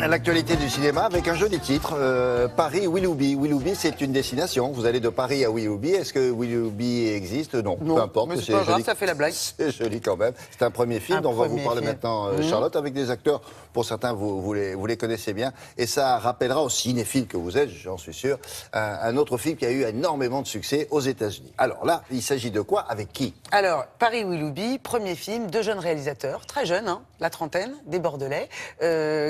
L'actualité du cinéma avec un joli titre, Paris-Willoughby. Willoughby, c'est une destination. Vous allez de Paris à Willoughby. Est-ce que Willoughby existe? Non, peu importe. Mais c'est pas grave, ça fait la blague. C'est joli quand même. C'est un premier film dont on va vous parler maintenant, Charlotte, avec des acteurs, pour certains, vous les connaissez bien. Et ça rappellera aux cinéphiles que vous êtes, j'en suis sûr, un autre film qui a eu énormément de succès aux États-Unis. Alors là, il s'agit de quoi? Avec qui? Alors, Paris-Willoughby, premier film, deux jeunes réalisateurs, très jeunes, hein, la trentaine, des Bordelais,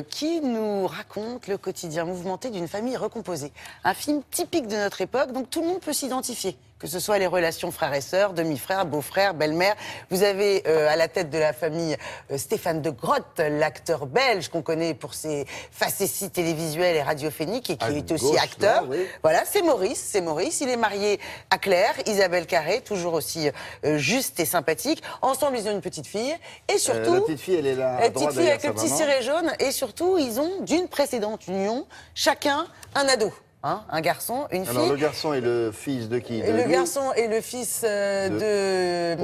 qui nous racontent le quotidien mouvementé d'une famille recomposée. Un film typique de notre époque, donc tout le monde peut s'identifier. Que ce soit les relations frères et sœurs, demi-frères, beaux-frères, belle-mère. Vous avez à la tête de la famille Stéphane de Grotte, l'acteur belge qu'on connaît pour ses facéties télévisuelles et radiophoniques et qui est aussi acteur. Là, oui. Voilà, c'est Maurice. Il est marié à Claire, Isabelle Carré, toujours aussi juste et sympathique. Ensemble, ils ont une petite fille. Et surtout... la petite fille, elle est là à la droite, petite fille avec le petit ciré jaune. Et surtout, ils ont, d'une précédente union, chacun un ado. Hein, un garçon, une fille. Alors le garçon est le fils de qui? Le garçon est le fils de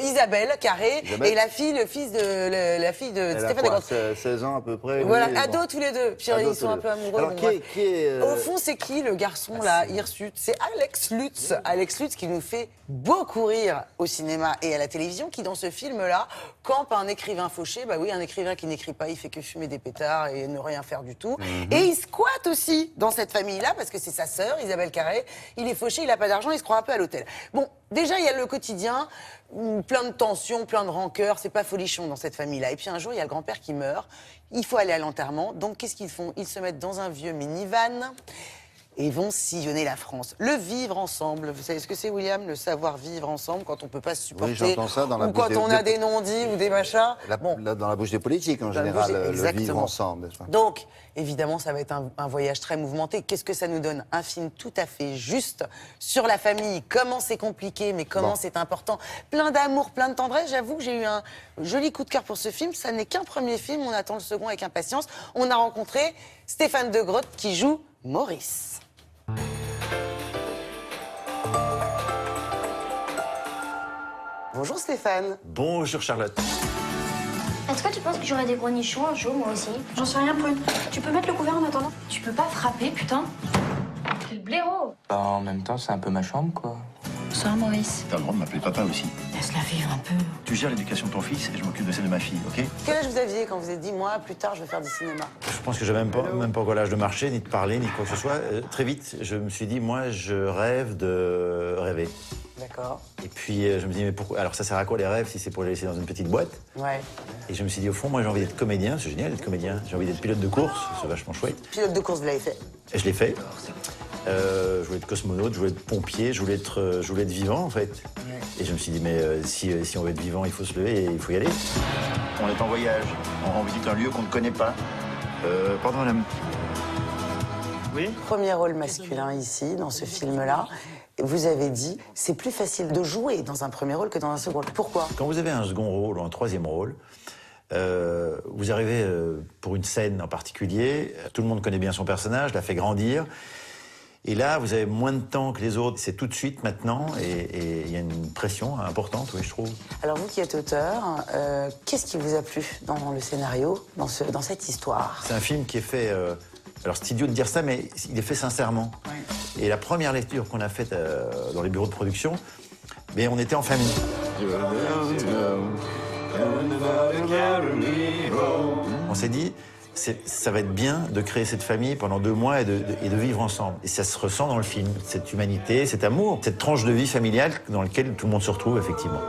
Isabelle Carré. Et la fille, le fils de la fille de Stéphane de Grotte. 16 ans à peu près. Voilà, oui, ados tous les deux. Puis ils sont un peu amoureux. Alors qui est Au fond, c'est qui le garçon là, hirsute? C'est Alex Lutz. Alex Lutz qui nous fait beaucoup rire au cinéma et à la télévision, qui dans ce film-là campe un écrivain fauché. Bah oui, un écrivain qui n'écrit pas, il fait que fumer des pétards et ne rien faire du tout. Et il squatte aussi dans cette famille-là, parce que c'est sa sœur, Isabelle Carré. Il est fauché, il n'a pas d'argent, il se croit un peu à l'hôtel. Bon, déjà, il y a le quotidien, plein de tensions, plein de rancœurs, c'est pas folichon dans cette famille-là. Et puis un jour, il y a le grand-père qui meurt, il faut aller à l'enterrement. Donc, qu'est-ce qu'ils font? Ils se mettent dans un vieux minivan et vont sillonner la France. Le vivre ensemble. Vous savez ce que c'est, William? Le savoir vivre ensemble quand on peut pas se supporter. Oui, j'entends ça dans la ou quand on a des non-dits ou des machins. Dans la bouche des politiques, en général, le vivre ensemble. Donc, évidemment, ça va être un voyage très mouvementé. Qu'est-ce que ça nous donne? Un film tout à fait juste sur la famille. Comment c'est compliqué, mais comment c'est important. Plein d'amour, plein de tendresse. J'avoue que j'ai eu un joli coup de cœur pour ce film. Ça n'est qu'un premier film. On attend le second avec impatience. On a rencontré Stéphane de Grotte qui joue Maurice. Bonjour Stéphane. Bonjour Charlotte. Est-ce que tu penses que j'aurai des gros nichons un jour, moi aussi? J'en sais rien, Prune. Tu peux mettre le couvert en attendant? Tu peux pas frapper, putain. Quel blaireau. Bah, en même temps, c'est un peu ma chambre, quoi. Bonsoir, Maurice. T'as le droit de m'appeler papa aussi. Laisse-la vivre un peu. Tu gères l'éducation de ton fils et je m'occupe de celle de ma fille, ok? Quel âge vous aviez quand vous êtes dit, moi, plus tard, je vais faire du cinéma? Je pense que j'avais même pas encore l'âge de marcher, ni de parler, ni de quoi que ce soit. Très vite, je me suis dit, moi, je rêve de rêver. D'accord. Et puis, je me dis, mais pourquoi? Alors, ça sert à quoi les rêves si c'est pour les laisser dans une petite boîte? Ouais. Et je me suis dit, au fond, moi, j'ai envie d'être comédien. C'est génial d'être comédien. J'ai envie d'être pilote de course. C'est vachement chouette. Pilote de course, vous l'avez fait? Et je l'ai fait. Je voulais être cosmonaute, je voulais être pompier, je voulais être vivant, en fait. Ouais. Et je me suis dit, mais si on veut être vivant, il faut se lever et il faut y aller. On est en voyage, on rend visite un lieu qu'on ne connaît pas. Pardon, madame. Oui? Premier rôle masculin ici, dans ce film-là. Vous avez dit, c'est plus facile de jouer dans un premier rôle que dans un second rôle. Pourquoi? Quand vous avez un second rôle ou un troisième rôle, vous arrivez pour une scène en particulier, tout le monde connaît bien son personnage, l'a fait grandir. Et là, vous avez moins de temps que les autres. C'est tout de suite, maintenant, et il y a une pression importante, oui, je trouve. Alors, vous qui êtes auteur, qu'est-ce qui vous a plu dans le scénario, dans cette histoire? C'est un film qui est fait... alors, c'est idiot de dire ça, mais il est fait sincèrement. Oui. Et la première lecture qu'on a faite dans les bureaux de production, mais on était en famille. On s'est dit... ça va être bien de créer cette famille pendant 2 mois et de vivre ensemble. Et ça se ressent dans le film, cette humanité, cet amour, cette tranche de vie familiale dans laquelle tout le monde se retrouve, effectivement.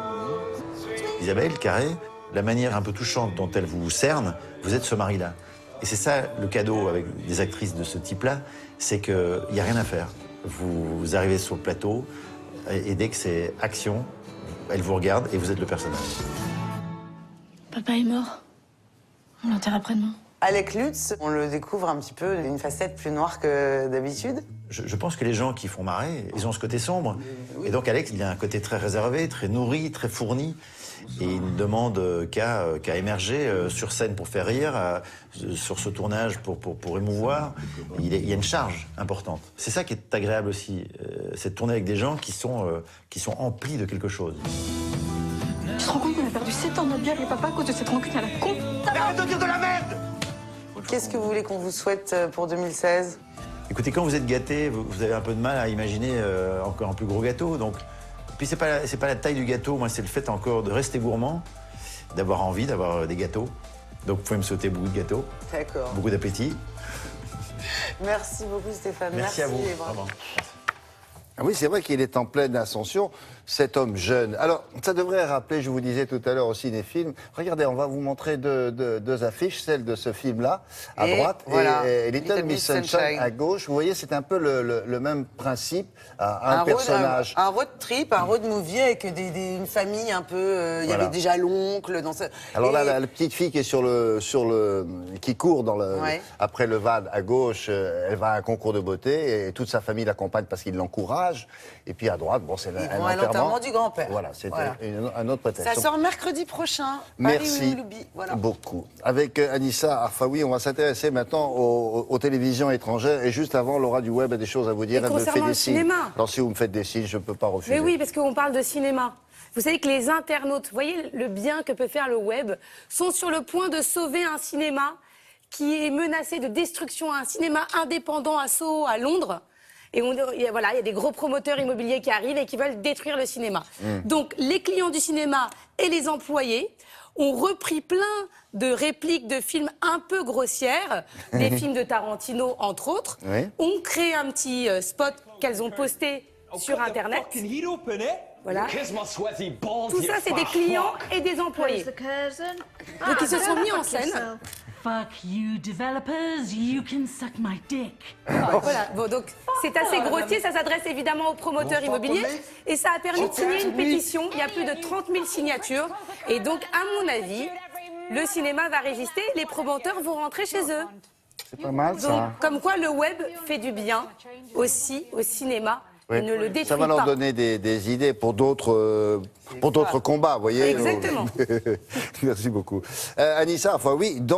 Isabelle Carré, la manière un peu touchante dont elle vous cerne, vous êtes ce mari-là. Et c'est ça le cadeau avec des actrices de ce type-là, c'est qu'il n'y a rien à faire. Vous arrivez sur le plateau, et dès que c'est action, elle vous regarde et vous êtes le personnage. Papa est mort. On l'enterre après-demain. Alex Lutz, on le découvre un petit peu d'une facette plus noire que d'habitude. Je pense que les gens qui font marrer, ils ont ce côté sombre. Oui. Et donc Alex, il a un côté très réservé, très nourri, très fourni. Et il ne demande qu'à émerger sur scène pour faire rire, sur ce tournage pour émouvoir. Il y a une charge importante. C'est ça qui est agréable aussi, c'est de tourner avec des gens qui sont emplis de quelque chose. Tu te rends compte qu'on a perdu 7 ans de notre vie avec papa à cause de cette rancune à la con? Arrête de dire de la merde! Qu'est-ce que vous voulez qu'on vous souhaite pour 2016 ? Écoutez, quand vous êtes gâté, vous avez un peu de mal à imaginer encore un plus gros gâteau. Donc, puis c'est pas la taille du gâteau, moi c'est le fait encore de rester gourmand, d'avoir envie d'avoir des gâteaux. Donc vous pouvez me sauter beaucoup de gâteaux, D'accord. beaucoup d'appétit. Merci beaucoup Stéphane. Merci à vous. et bravo. Vraiment. Ah oui, c'est vrai qu'il est en pleine ascension, cet homme jeune. Alors, ça devrait rappeler, je vous disais tout à l'heure au cinéfilm, regardez, on va vous montrer deux affiches, celle de ce film-là, à Et droite, voilà, et Little Miss Sunshine à gauche. Vous voyez, c'est un peu le même principe, un personnage. Un road trip, un road movie avec une famille un peu... Il y Voilà. avait déjà l'oncle dans ce... Alors là, Et- la petite fille qui est qui court Ouais. après le van à gauche, elle va à un concours de beauté et toute sa famille l'accompagne parce qu'il l'encourage. Et puis à droite, bon, c'est Ils vont à l'enterrement du grand-père. Voilà, c'est Voilà. un autre prétexte. Ça sort mercredi prochain. Merci Paris-Ouloubi, voilà. beaucoup. Avec Anissa Arfaoui, on va s'intéresser maintenant aux télévisions étrangères. Et juste avant, Laura du Web a des choses à vous dire. Et Elle me fait concernant des le signes. cinéma. Alors si vous me faites des signes, je ne peux pas refuser. Mais oui, parce qu'on parle de cinéma. Vous savez que les internautes, vous voyez le bien que peut faire le web, sont sur le point de sauver un cinéma qui est menacé de destruction, un cinéma indépendant à Soho, à Londres. Et il y a des gros promoteurs immobiliers qui arrivent et qui veulent détruire le cinéma. Donc les clients du cinéma et les employés ont repris plein de répliques de films un peu grossières, des films de Tarantino entre autres, Oui. ont créé un petit spot qu'elles ont posté sur Internet. Voilà. Tout ça, c'est des clients et des employés. Donc ils se sont mis en scène. Fuck you, developers. You can suck my dick. Voilà. Bon, donc c'est assez grossier, ça s'adresse évidemment aux promoteurs immobiliers et ça a permis de signer une pétition. Il y a plus de 30 000 signatures et donc, à mon avis, le cinéma va résister, les promoteurs vont rentrer chez eux. C'est pas mal, Donc, ça. comme quoi le web fait du bien aussi au cinéma. Oui. Et ne le détruit Ça va leur pas. donner des idées pour d'autres combats, vous voyez. Exactement. Merci beaucoup. Anissa Arfaoui, dans